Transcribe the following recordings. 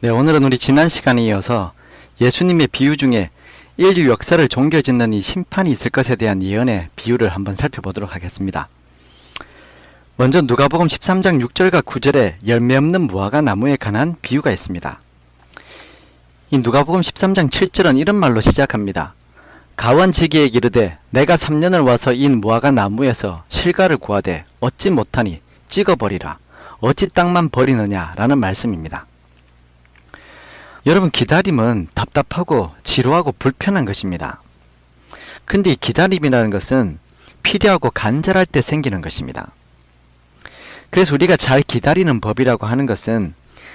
네, 오늘은 우리 지난 시간에 이어서 예수님의 비유 중에 인류 역사를 종결짓는 이 심판이 있을 것에 대한 예언의 비유를 한번 살펴보도록 하겠습니다. 먼저 누가복음 13장 6절과 9절에 열매 없는 무화과 나무에 관한 비유가 있습니다. 이 누가복음 13장 7절은 이런 말로 시작합니다. 가원지기에게 이르되 내가 3년을 와서 인 무화과 나무에서 실과를 구하되 얻지 못하니 찍어버리라. 어찌 땅만 버리느냐 라는 말씀입니다. 여러분, 기다림은 답답하고 지루하고 불편한 것입니다. 근데 이 기다림이라는 것은 필요하고 간절할 때 생기는 것입니다. 그래서 우리가 잘 기다리는 법이라고 하는 것은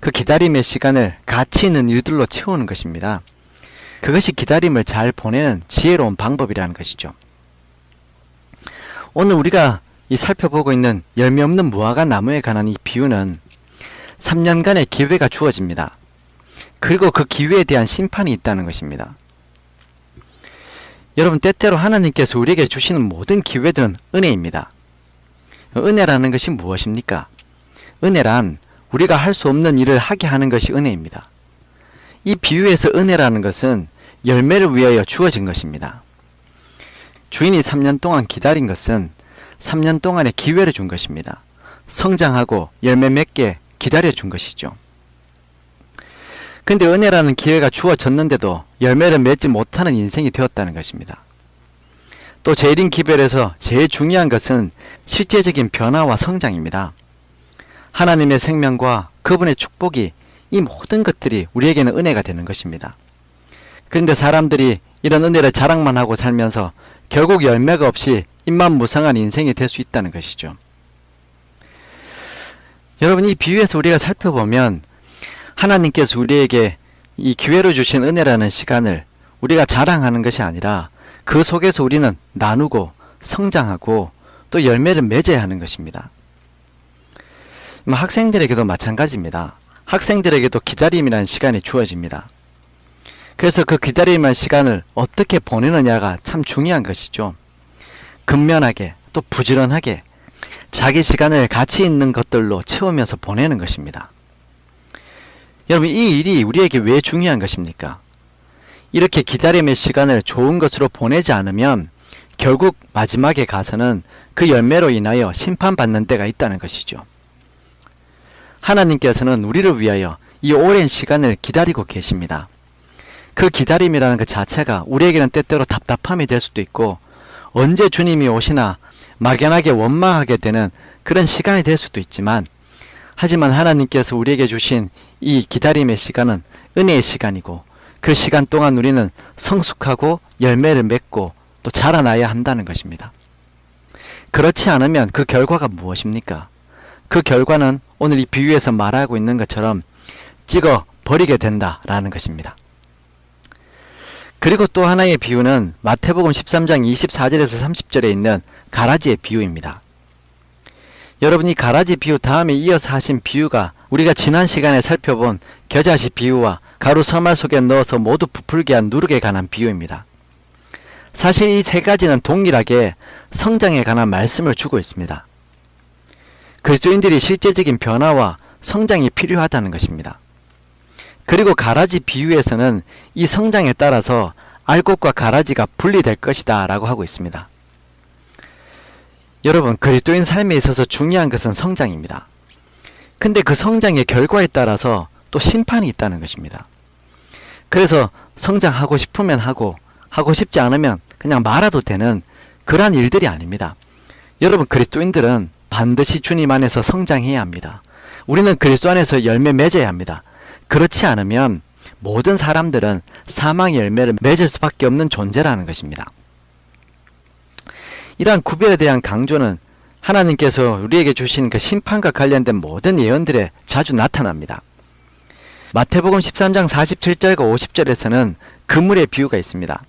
그 기다림의 시간을 가치 있는 일들로 채우는 것입니다. 그것이 기다림을 잘 보내는 지혜로운 방법이라는 것이죠. 오늘 우리가 이 살펴보고 있는 열매 없는 무화과 나무에 관한 이 비유는 3년간의 기회가 주어집니다. 그리고 그 기회에 대한 심판이 있다는 것입니다. 여러분, 때때로 하나님께서 우리에게 주시는 모든 기회들은 은혜입니다. 은혜라는 것이 무엇입니까? 은혜란 우리가 할 수 없는 일을 하게 하는 것이 은혜입니다. 이 비유에서 은혜라는 것은 열매를 위하여 주어진 것입니다. 주인이 3년 동안 기다린 것은 3년 동안의 기회를 준 것입니다. 성장하고 열매 맺게 기다려 준 것이죠. 근데 은혜라는 기회가 주어졌는데도 열매를 맺지 못하는 인생이 되었다는 것입니다. 또 재림 기별에서 제일 중요한 것은 실제적인 변화와 성장입니다. 하나님의 생명과 그분의 축복이 이 모든 것들이 우리에게는 은혜가 되는 것입니다. 그런데 사람들이 이런 은혜를 자랑만 하고 살면서 결국 열매가 없이 입만무상한 인생이 될 수 있다는 것이죠. 여러분, 이 비유에서 우리가 살펴보면 하나님께서 우리에게 이 기회로 주신 은혜라는 시간을 우리가 자랑하는 것이 아니라 그 속에서 우리는 나누고 성장하고 또 열매를 맺어야 하는 것입니다. 학생들에게도 마찬가지입니다. 학생들에게도 기다림이라는 시간이 주어집니다. 그래서 그 기다림이라는 시간을 어떻게 보내느냐가 참 중요한 것이죠. 근면하게 또 부지런하게 자기 시간을 가치 있는 것들로 채우면서 보내는 것입니다. 여러분, 이 일이 우리에게 왜 중요한 것입니까? 이렇게 기다림의 시간을 좋은 것으로 보내지 않으면 결국 마지막에 가서는 그 열매로 인하여 심판받는 때가 있다는 것이죠. 하나님께서는 우리를 위하여 이 오랜 시간을 기다리고 계십니다. 그 기다림이라는 것 자체가 우리에게는 때때로 답답함이 될 수도 있고 언제 주님이 오시나 막연하게 원망하게 되는 그런 시간이 될 수도 있지만, 하지만 하나님께서 우리에게 주신 이 기다림의 시간은 은혜의 시간이고 그 시간 동안 우리는 성숙하고 열매를 맺고 또 자라나야 한다는 것입니다. 그렇지 않으면 그 결과가 무엇입니까? 그 결과는 오늘 이 비유에서 말하고 있는 것처럼 찍어 버리게 된다라는 것입니다. 그리고 또 하나의 비유는 마태복음 13장 24절에서 30절에 있는 가라지의 비유입니다. 여러분, 이 가라지 비유 다음에 이어서 하신 비유가 우리가 지난 시간에 살펴본 겨자씨 비유와 가루 서말 속에 넣어서 모두 부풀게 한 누룩에 관한 비유입니다. 사실 이 세 가지는 동일하게 성장에 관한 말씀을 주고 있습니다. 그리스도인들이 실제적인 변화와 성장이 필요하다는 것입니다. 그리고 가라지 비유에서는 이 성장에 따라서 알곡과 가라지가 분리될 것이다 라고 하고 있습니다. 여러분, 그리스도인 삶에 있어서 중요한 것은 성장입니다. 근데 그 성장의 결과에 따라서 또 심판이 있다는 것입니다. 그래서 성장하고 싶으면 하고 싶지 않으면 그냥 말아도 되는 그러한 일들이 아닙니다. 여러분, 그리스도인들은 반드시 주님 안에서 성장해야 합니다. 우리는 그리스도 안에서 열매 맺어야 합니다. 그렇지 않으면 모든 사람들은 사망의 열매를 맺을 수밖에 없는 존재라는 것입니다. 이러한 구별에 대한 강조는 하나님께서 우리에게 주신 그 심판과 관련된 모든 예언들에 자주 나타납니다. 마태복음 13장 47절과 50절에서는 그물의 비유가 있습니다.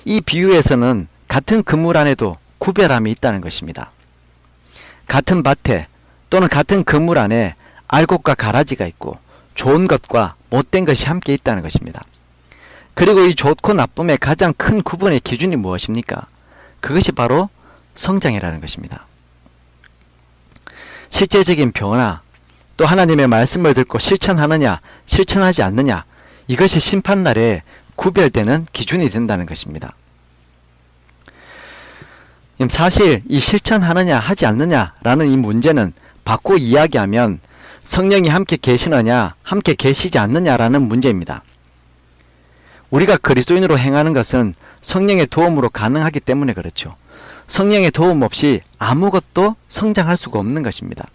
이 비유에서는 같은 그물 안에도 구별함이 있다는 것입니다. 같은 밭에 또는 같은 그물 안에 알곡과 가라지가 있고 좋은 것과 못된 것이 함께 있다는 것입니다. 그리고 이 좋고 나쁨의 가장 큰 구분의 기준이 무엇입니까? 그것이 바로 성장이라는 것입니다. 실제적인 변화, 또 하나님의 말씀을 듣고 실천하느냐, 실천하지 않느냐, 이것이 심판날에 구별되는 기준이 된다는 것입니다. 사실 이 실천하느냐 하지 않느냐라는 이 문제는 바꿔 이야기하면 성령이 함께 계시느냐 함께 계시지 않느냐라는 문제입니다. 우리가 그리스도인으로 행하는 것은 성령의 도움으로 가능하기 때문에 그렇죠. 성령의 도움 없이 아무것도 성장할 수가 없는 것입니다.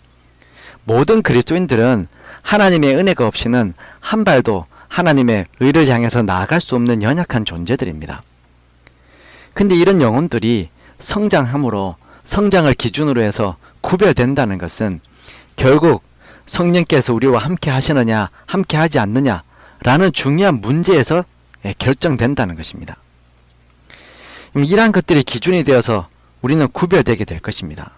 모든 그리스도인들은 하나님의 은혜가 없이는 한 발도 하나님의 의를 향해서 나아갈 수 없는 연약한 존재들입니다. 근데 이런 영혼들이 성장함으로 성장을 기준으로 해서 구별된다는 것은 결국 성령께서 우리와 함께 하시느냐 함께 하지 않느냐 라는 중요한 문제에서 결정된다는 것입니다. 이러한 것들이 기준이 되어서 우리는 구별되게 될 것입니다.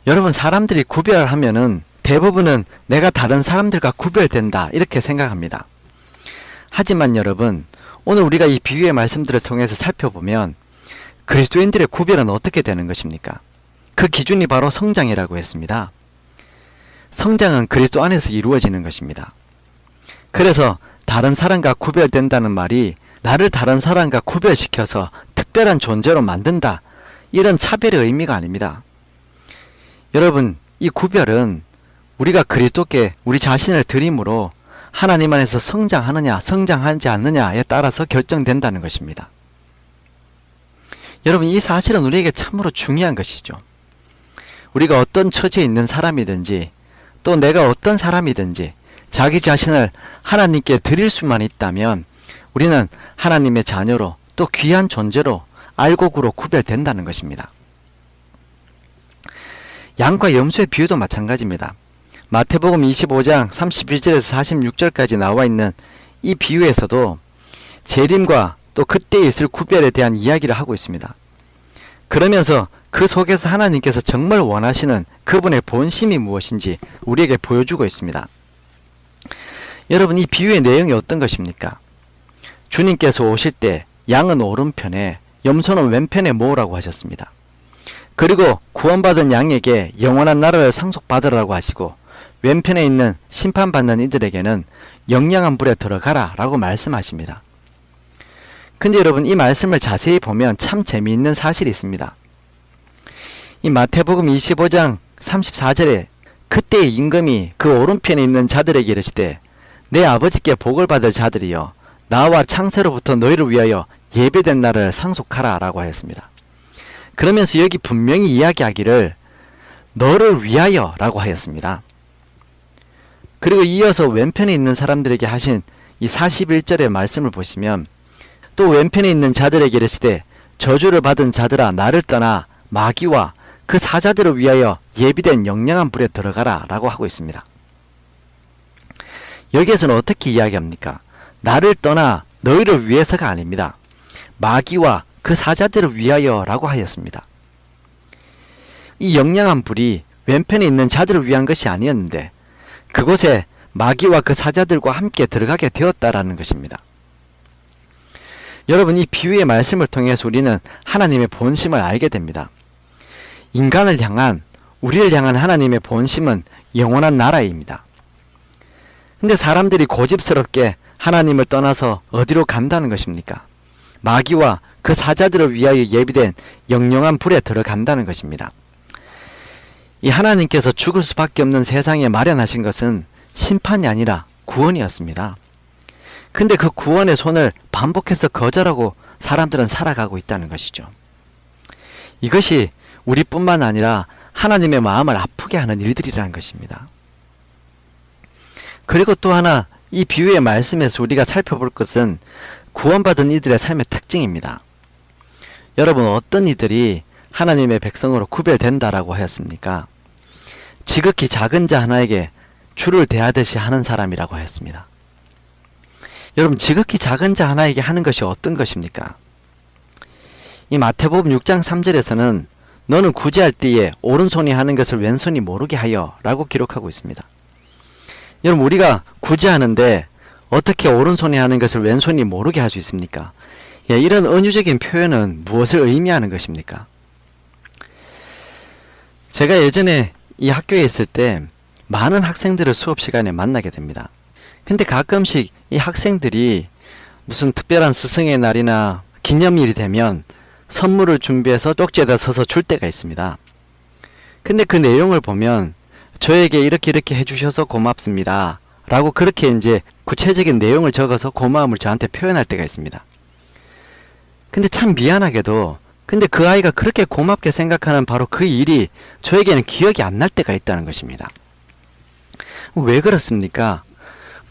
여러분, 사람들이 구별하면은 대부분은 내가 다른 사람들과 구별된다 이렇게 생각합니다. 하지만 여러분, 오늘 우리가 이 비유의 말씀들을 통해서 살펴보면 그리스도인들의 구별은 어떻게 되는 것입니까? 그 기준이 바로 성장이라고 했습니다. 성장은 그리스도 안에서 이루어지는 것입니다. 그래서 다른 사람과 구별된다는 말이 나를 다른 사람과 구별시켜서 특별한 존재로 만든다, 이런 차별의 의미가 아닙니다. 여러분, 이 구별은 우리가 그리스도께 우리 자신을 드림으로 하나님 안에서 성장하느냐 성장하지 않느냐에 따라서 결정된다는 것입니다. 여러분, 이 사실은 우리에게 참으로 중요한 것이죠. 우리가 어떤 처지에 있는 사람이든지 또 내가 어떤 사람이든지 자기 자신을 하나님께 드릴 수만 있다면 우리는 하나님의 자녀로 또 귀한 존재로 알곡으로 구별된다는 것입니다. 양과 염소의 비유도 마찬가지입니다. 마태복음 25장 31절에서 46절까지 나와 있는 이 비유에서도 재림과 또 그때에 있을 구별에 대한 이야기를 하고 있습니다. 그러면서 그 속에서 하나님께서 정말 원하시는 그분의 본심이 무엇인지 우리에게 보여주고 있습니다. 여러분, 이 비유의 내용이 어떤 것입니까? 주님께서 오실 때 양은 오른편에 염소는 왼편에 모으라고 하셨습니다. 그리고 구원받은 양에게 영원한 나라를 상속받으라고 하시고 왼편에 있는 심판받는 이들에게는 영영한 불에 들어가라 라고 말씀하십니다. 근데 여러분, 이 말씀을 자세히 보면 참 재미있는 사실이 있습니다. 이 마태복음 25장 34절에 그때의 임금이 그 오른편에 있는 자들에게 이르시되 내 아버지께 복을 받을 자들이여 나와 창세로부터 너희를 위하여 예배된 날을 상속하라 라고 하였습니다. 그러면서 여기 분명히 이야기하기를 너를 위하여 라고 하였습니다. 그리고 이어서 왼편에 있는 사람들에게 하신 이 41절의 말씀을 보시면 또 왼편에 있는 자들에게 이르시되 저주를 받은 자들아 나를 떠나 마귀와 그 사자들을 위하여 예비된 영영한 불에 들어가라 라고 하고 있습니다. 여기에서는 어떻게 이야기합니까? 나를 떠나 너희를 위해서가 아닙니다. 마귀와 그 사자들을 위하여 라고 하였습니다. 이 영영한 불이 왼편에 있는 자들을 위한 것이 아니었는데 그곳에 마귀와 그 사자들과 함께 들어가게 되었다라는 것입니다. 여러분, 이 비유의 말씀을 통해서 우리는 하나님의 본심을 알게 됩니다. 인간을 향한, 우리를 향한 하나님의 본심은 영원한 나라입니다. 근데 사람들이 고집스럽게 하나님을 떠나서 어디로 간다는 것입니까? 마귀와 그 사자들을 위하여 예비된 영영한 불에 들어간다는 것입니다. 이 하나님께서 죽을 수밖에 없는 세상에 마련하신 것은 심판이 아니라 구원이었습니다. 근데 그 구원의 손을 반복해서 거절하고 사람들은 살아가고 있다는 것이죠. 이것이 우리뿐만 아니라 하나님의 마음을 아프게 하는 일들이라는 것입니다. 그리고 또 하나, 이 비유의 말씀에서 우리가 살펴볼 것은 구원받은 이들의 삶의 특징입니다. 여러분, 어떤 이들이 하나님의 백성으로 구별된다라고 하였습니까? 지극히 작은 자 하나에게 주를 대하듯이 하는 사람이라고 하였습니다. 여러분, 지극히 작은 자 하나에게 하는 것이 어떤 것입니까? 이 마태복음 6장 3절에서는 너는 구제할 때에 오른손이 하는 것을 왼손이 모르게 하여 라고 기록하고 있습니다. 여러분, 우리가 구제하는데 어떻게 오른손이 하는 것을 왼손이 모르게 할 수 있습니까? 이런 은유적인 표현은 무엇을 의미하는 것입니까? 제가 예전에 이 학교에 있을 때 많은 학생들을 수업 시간에 만나게 됩니다. 근데 가끔씩 이 학생들이 무슨 특별한 스승의 날이나 기념일이 되면 선물을 준비해서 쪽지에다 써서 줄 때가 있습니다. 근데 그 내용을 보면 저에게 이렇게 해주셔서 고맙습니다 라고 그렇게 이제 구체적인 내용을 적어서 고마움을 저한테 표현할 때가 있습니다. 근데 참 미안하게도 근데 그 아이가 그렇게 고맙게 생각하는 바로 그 일이 저에게는 기억이 안 날 때가 있다는 것입니다. 왜 그렇습니까?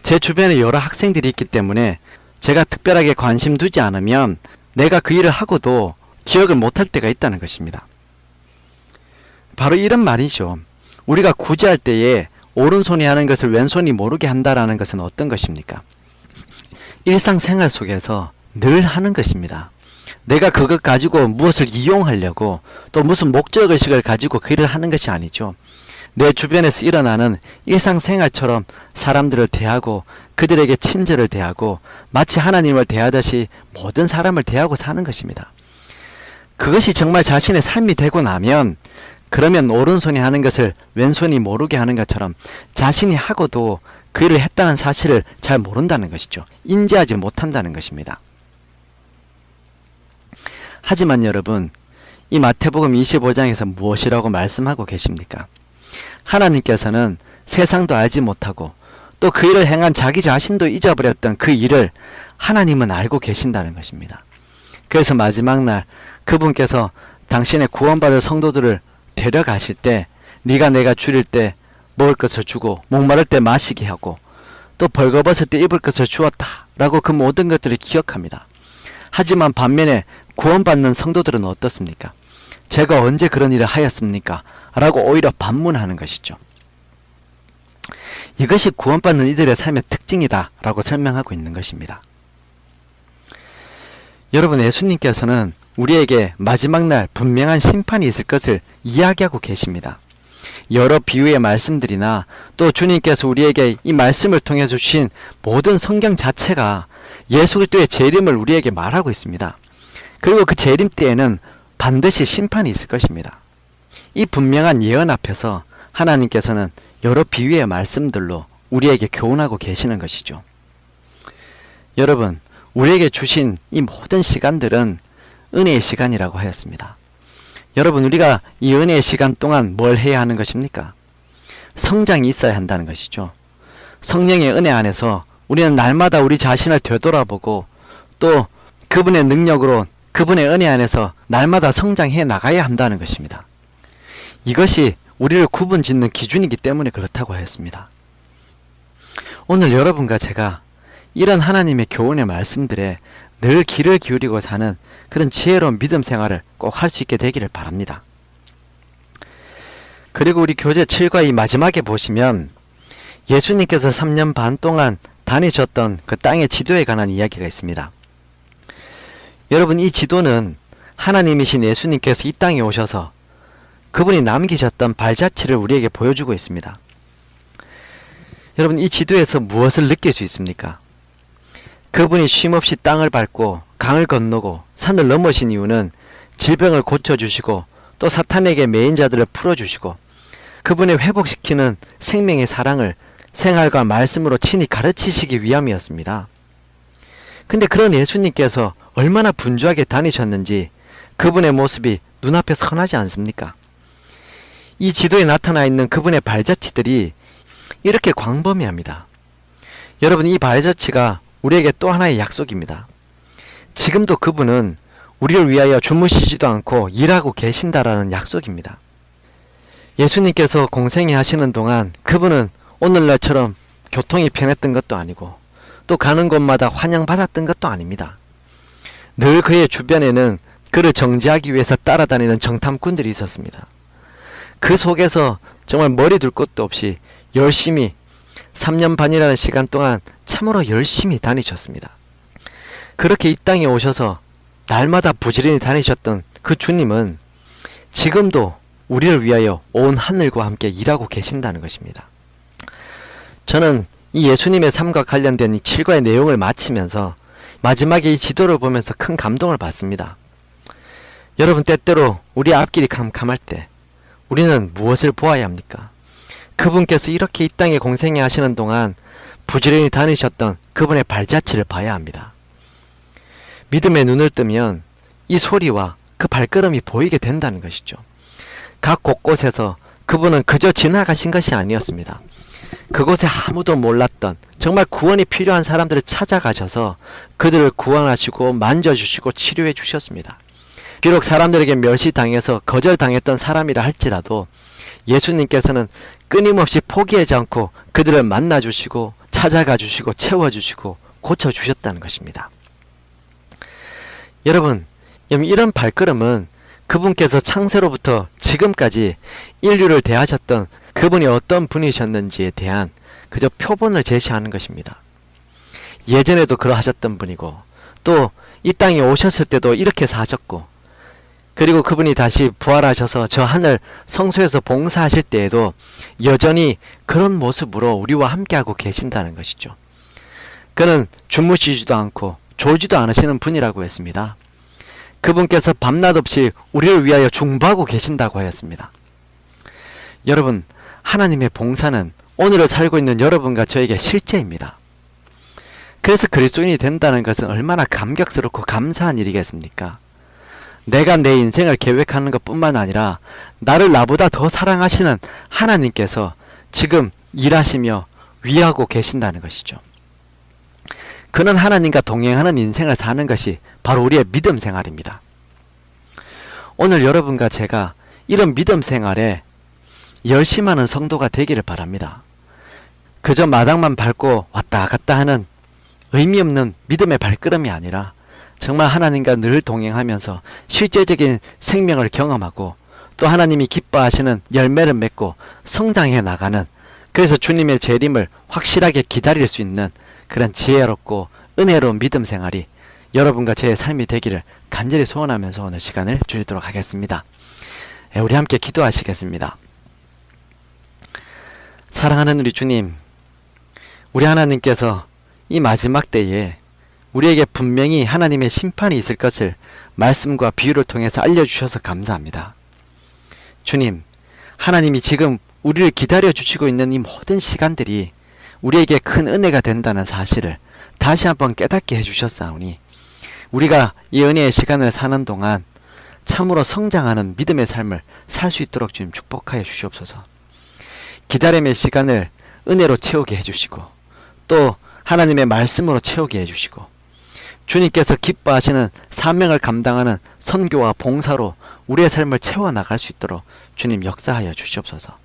제 주변에 여러 학생들이 있기 때문에 제가 특별하게 관심 두지 않으면 내가 그 일을 하고도 기억을 못할 때가 있다는 것입니다. 바로 이런 말이죠. 우리가 구제할 때에 오른손이 하는 것을 왼손이 모르게 한다라는 것은 어떤 것입니까? 일상생활 속에서 늘 하는 것입니다. 내가 그것 가지고 무엇을 이용하려고 또 무슨 목적의식을 가지고 그 일을 하는 것이 아니죠. 내 주변에서 일어나는 일상생활처럼 사람들을 대하고 그들에게 친절을 대하고 마치 하나님을 대하듯이 모든 사람을 대하고 사는 것입니다. 그것이 정말 자신의 삶이 되고 나면 그러면 오른손이 하는 것을 왼손이 모르게 하는 것처럼 자신이 하고도 그 일을 했다는 사실을 잘 모른다는 것이죠. 인지하지 못한다는 것입니다. 하지만 여러분, 이 마태복음 25장에서 무엇이라고 말씀하고 계십니까? 하나님께서는 세상도 알지 못하고 또 그 일을 행한 자기 자신도 잊어버렸던 그 일을 하나님은 알고 계신다는 것입니다. 그래서 마지막 날 그분께서 당신의 구원받을 성도들을 데려가실 때 네가 내가 줄일 때 먹을 것을 주고 목마를 때 마시게 하고 또 벌거벗을 때 입을 것을 주었다 라고 그 모든 것들을 기억합니다. 하지만 반면에 구원받는 성도들은 어떻습니까? 제가 언제 그런 일을 하였습니까? 라고 오히려 반문하는 것이죠. 이것이 구원받는 이들의 삶의 특징이다 라고 설명하고 있는 것입니다. 여러분, 예수님께서는 우리에게 마지막 날 분명한 심판이 있을 것을 이야기하고 계십니다. 여러 비유의 말씀들이나 또 주님께서 우리에게 이 말씀을 통해 주신 모든 성경 자체가 예수 그리스도의 재림을 우리에게 말하고 있습니다. 그리고 그 재림 때에는 반드시 심판이 있을 것입니다. 이 분명한 예언 앞에서 하나님께서는 여러 비유의 말씀들로 우리에게 교훈하고 계시는 것이죠. 여러분, 우리에게 주신 이 모든 시간들은 은혜의 시간이라고 하였습니다. 여러분, 우리가 이 은혜의 시간 동안 뭘 해야 하는 것입니까? 성장이 있어야 한다는 것이죠. 성령의 은혜 안에서 우리는 날마다 우리 자신을 되돌아보고 또 그분의 능력으로 그분의 은혜 안에서 날마다 성장해 나가야 한다는 것입니다. 이것이 우리를 구분 짓는 기준이기 때문에 그렇다고 하였습니다. 오늘 여러분과 제가 이런 하나님의 교훈의 말씀들에 늘 귀를 기울이고 사는 그런 지혜로운 믿음 생활을 꼭 할 수 있게 되기를 바랍니다. 그리고 우리 교재 7과 이 마지막에 보시면 예수님께서 3년 반 동안 다니셨던 그 땅의 지도에 관한 이야기가 있습니다. 여러분, 이 지도는 하나님이신 예수님께서 이 땅에 오셔서 그분이 남기셨던 발자취를 우리에게 보여주고 있습니다. 여러분, 이 지도에서 무엇을 느낄 수 있습니까? 그분이 쉼없이 땅을 밟고 강을 건너고 산을 넘으신 이유는 질병을 고쳐주시고 또 사탄에게 매인 자들을 풀어주시고 그분의 회복시키는 생명의 사랑을 생활과 말씀으로 친히 가르치시기 위함이었습니다. 근데 그런 예수님께서 얼마나 분주하게 다니셨는지 그분의 모습이 눈앞에 선하지 않습니까? 이 지도에 나타나 있는 그분의 발자취들이 이렇게 광범위합니다. 여러분, 이 발자취가 우리에게 또 하나의 약속입니다. 지금도 그분은 우리를 위하여 주무시지도 않고 일하고 계신다라는 약속입니다. 예수님께서 공생애 하시는 동안 그분은 오늘날처럼 교통이 편했던 것도 아니고 또 가는 곳마다 환영받았던 것도 아닙니다. 늘 그의 주변에는 그를 정지하기 위해서 따라다니는 정탐꾼들이 있었습니다. 그 속에서 정말 머리 둘 곳도 없이 열심히 3년 반이라는 시간 동안 참으로 열심히 다니셨습니다. 그렇게 이 땅에 오셔서 날마다 부지런히 다니셨던 그 주님은 지금도 우리를 위하여 온 하늘과 함께 일하고 계신다는 것입니다. 저는 이 예수님의 삶과 관련된 이 7과의 내용을 마치면서 마지막에 이 지도를 보면서 큰 감동을 받습니다. 여러분, 때때로 우리 앞길이 캄캄할 때, 우리는 무엇을 보아야 합니까? 그분께서 이렇게 이 땅에 공생애 하시는 동안 부지런히 다니셨던 그분의 발자취를 봐야 합니다. 믿음의 눈을 뜨면 이 소리와 그 발걸음이 보이게 된다는 것이죠. 각 곳곳에서 그분은 그저 지나가신 것이 아니었습니다. 그곳에 아무도 몰랐던 정말 구원이 필요한 사람들을 찾아가셔서 그들을 구원하시고 만져주시고 치료해 주셨습니다. 비록 사람들에게 멸시당해서 거절당했던 사람이라 할지라도 예수님께서는 끊임없이 포기하지 않고 그들을 만나주시고 찾아가 주시고 채워주시고 고쳐주셨다는 것입니다. 여러분, 이런 발걸음은 그분께서 창세로부터 지금까지 인류를 대하셨던 그분이 어떤 분이셨는지에 대한 그저 표본을 제시하는 것입니다. 예전에도 그러하셨던 분이고 또 이 땅에 오셨을 때도 이렇게 사셨고 그리고 그분이 다시 부활하셔서 저 하늘 성소에서 봉사하실 때에도 여전히 그런 모습으로 우리와 함께하고 계신다는 것이죠. 그는 주무시지도 않고 졸지도 않으시는 분이라고 했습니다. 그분께서 밤낮 없이 우리를 위하여 중보하고 계신다고 하였습니다. 여러분, 하나님의 봉사는 오늘을 살고 있는 여러분과 저에게 실제입니다. 그래서 그리스도인이 된다는 것은 얼마나 감격스럽고 감사한 일이겠습니까? 내가 내 인생을 계획하는 것뿐만 아니라 나를 나보다 더 사랑하시는 하나님께서 지금 일하시며 위하고 계신다는 것이죠. 그는 하나님과 동행하는 인생을 사는 것이 바로 우리의 믿음 생활입니다. 오늘 여러분과 제가 이런 믿음 생활에 열심하는 성도가 되기를 바랍니다. 그저 마당만 밟고 왔다 갔다 하는 의미 없는 믿음의 발걸음이 아니라 정말 하나님과 늘 동행하면서 실제적인 생명을 경험하고 또 하나님이 기뻐하시는 열매를 맺고 성장해 나가는, 그래서 주님의 재림을 확실하게 기다릴 수 있는 그런 지혜롭고 은혜로운 믿음 생활이 여러분과 제 삶이 되기를 간절히 소원하면서 오늘 시간을 줄이도록 하겠습니다. 우리 함께 기도하시겠습니다. 사랑하는 우리 주님, 우리 하나님께서 이 마지막 때에 우리에게 분명히 하나님의 심판이 있을 것을 말씀과 비유를 통해서 알려주셔서 감사합니다. 주님, 하나님이 지금 우리를 기다려주시고 있는 이 모든 시간들이 우리에게 큰 은혜가 된다는 사실을 다시 한번 깨닫게 해주셨사오니 우리가 이 은혜의 시간을 사는 동안 참으로 성장하는 믿음의 삶을 살 수 있도록 주님 축복하여 주시옵소서. 기다림의 시간을 은혜로 채우게 해주시고 또 하나님의 말씀으로 채우게 해주시고 주님께서 기뻐하시는 사명을 감당하는 선교와 봉사로 우리의 삶을 채워나갈 수 있도록 주님 역사하여 주시옵소서.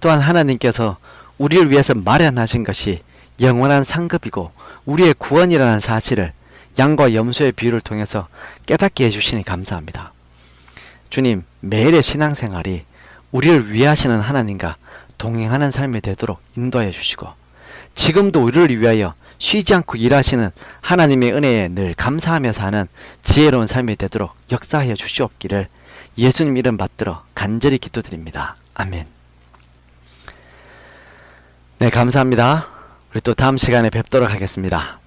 또한 하나님께서 우리를 위해서 마련하신 것이 영원한 상급이고 우리의 구원이라는 사실을 양과 염소의 비유를 통해서 깨닫게 해주시니 감사합니다. 주님, 매일의 신앙생활이 우리를 위하시는 하나님과 동행하는 삶이 되도록 인도하여 주시고 지금도 우리를 위하여 쉬지 않고 일하시는 하나님의 은혜에 늘 감사하며 사는 지혜로운 삶이 되도록 역사하여 주시옵기를 예수님 이름 받들어 간절히 기도드립니다. 아멘. 네, 감사합니다. 우리 또 다음 시간에 뵙도록 하겠습니다.